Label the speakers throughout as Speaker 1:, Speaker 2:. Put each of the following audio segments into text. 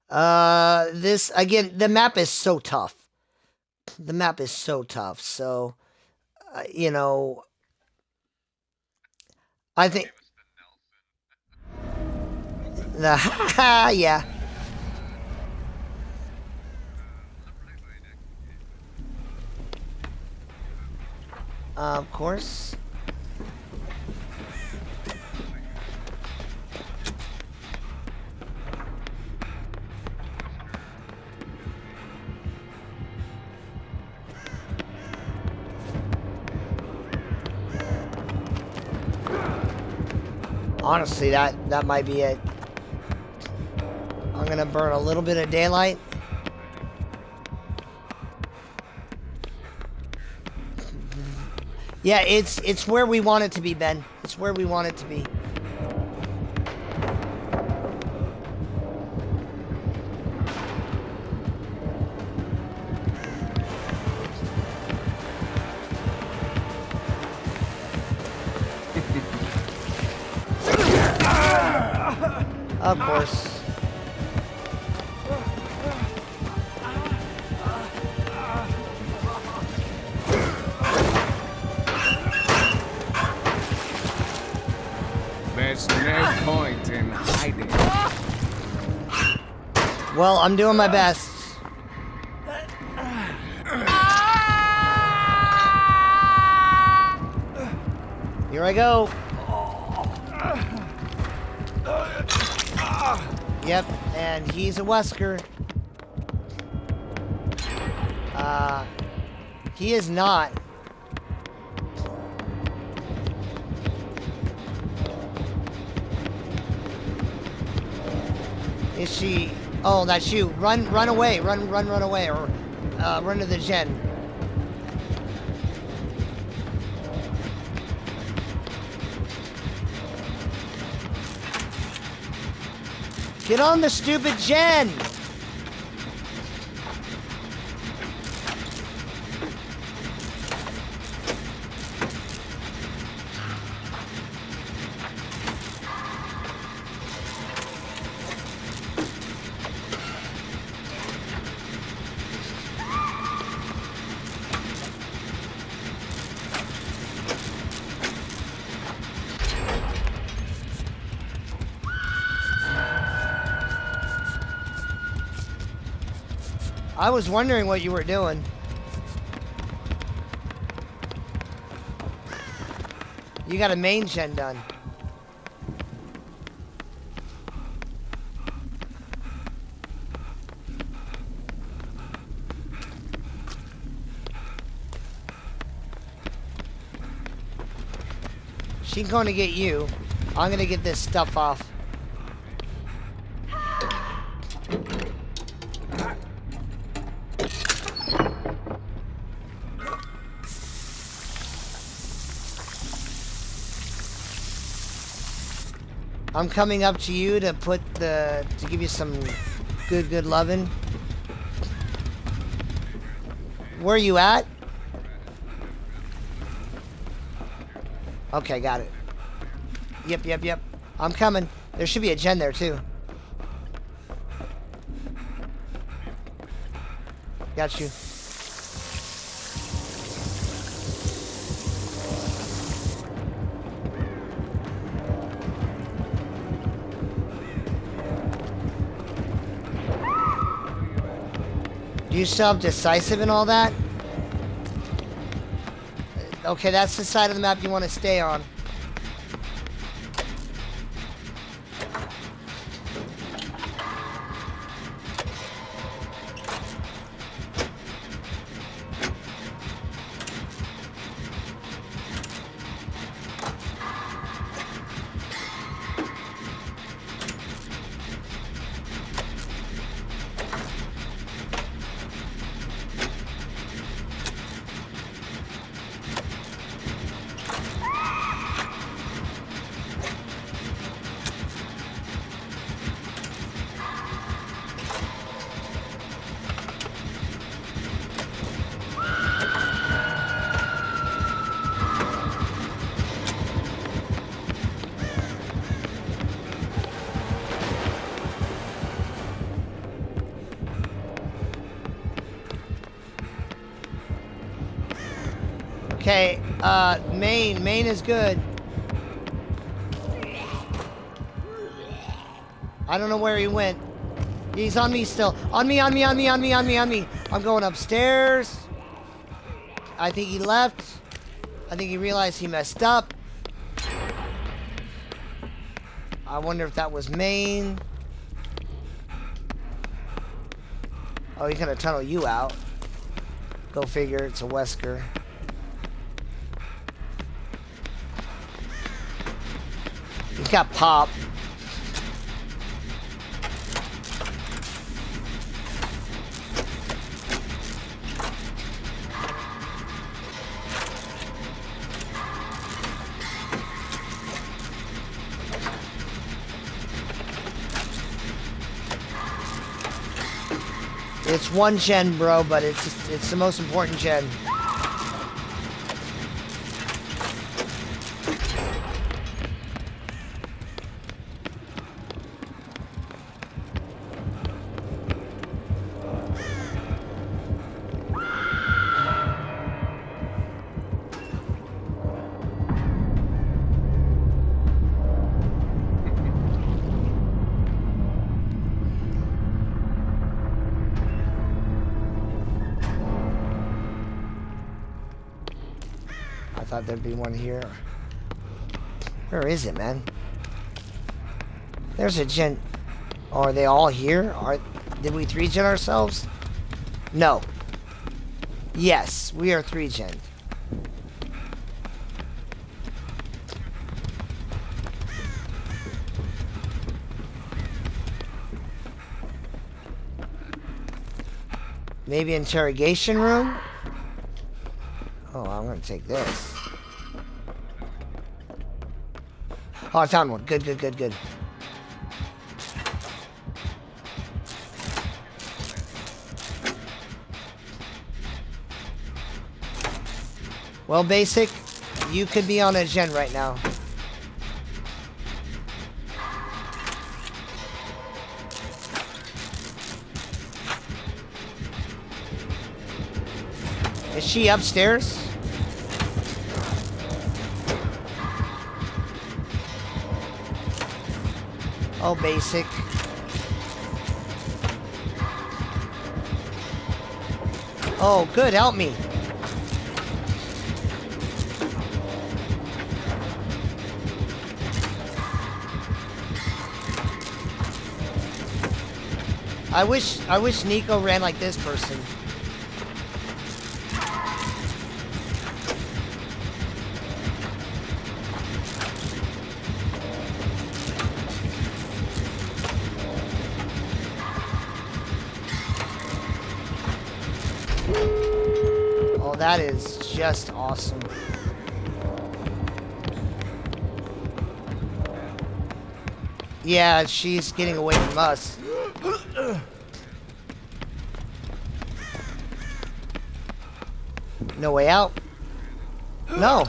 Speaker 1: This again. The map is so tough. The map is so tough. So, you know, I think. Yeah. Of course. Honestly, that might be it. I'm gonna burn a little bit of daylight. Yeah, it's where we want it to be, Ben. It's where we want it to be. Of course.
Speaker 2: There's no point in hiding.
Speaker 1: Well, I'm doing my best. Here I go. Yep, and he's a Wesker. He is not. Is she? Oh, that's you. Run away. Run away, or run to the gen. Get on the stupid gen! I was wondering what you were doing. You got a main gen done. She's going to get you. I'm going to get this stuff off. I'm coming up to you to give you some good loving. Where are you at? Okay, got it. Yep. I'm coming. There should be a gen there too. Got you. Do you still have decisive and all that? Okay, that's the side of the map you want to stay on. Okay, main is good. I don't know where he went. He's on me still. On me. I'm going upstairs. I think he left. I think he realized he messed up. I wonder if that was main. Oh, he's gonna tunnel you out. Go figure, it's a Wesker. He's got pop. It's one gen, bro, but it's the most important gen. I thought there'd be one here. Where is it, man? There's a gen. Oh, are they all here? Did we 3-gen ourselves? No. Yes, we are 3-gen. Maybe interrogation room? Oh, I'm gonna take this. Oh, I found one. Good. Well, Basic, you could be on a gen right now. Is she upstairs? Oh, Basic. Oh, good, help me. I wish Nico ran like this person. Oh, that is just awesome. Yeah, she's getting away from us. No way out? No.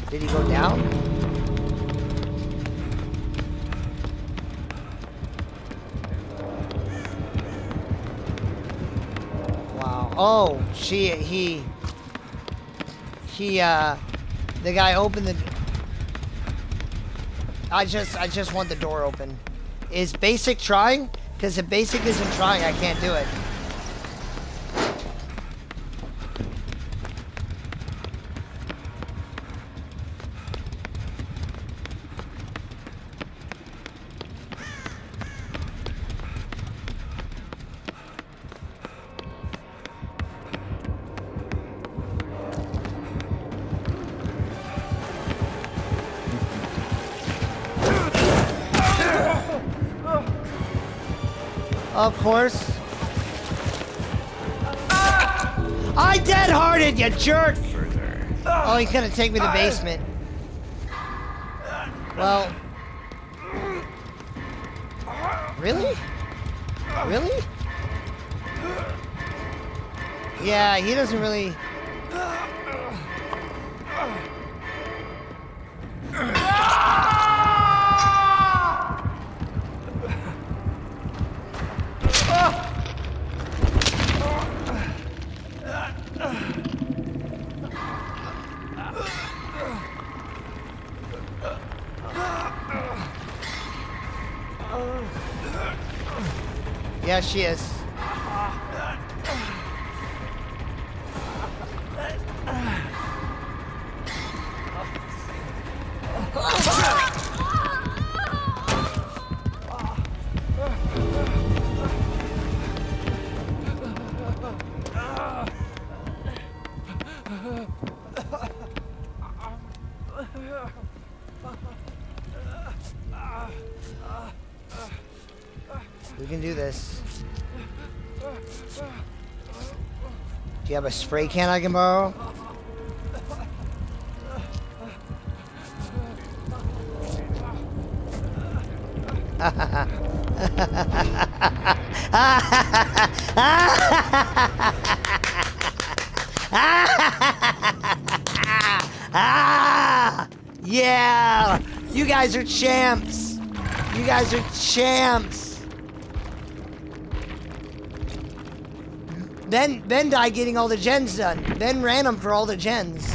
Speaker 1: Did he go down? Wow. Oh, the guy opened the... I just want the door open. Is Basic trying? Because if Basic isn't trying, I can't do it. Of course. I dead-hearted, you jerk!
Speaker 2: Further.
Speaker 1: Oh, he's gonna take me to the basement. Well... Really? Really? Yeah, he doesn't really... Yeah, she is. We can do this. Do you have a spray can I can borrow? Yeah! You guys are champs! You guys are champs! Ben died getting all the gens done. Ben ran them for all the gens.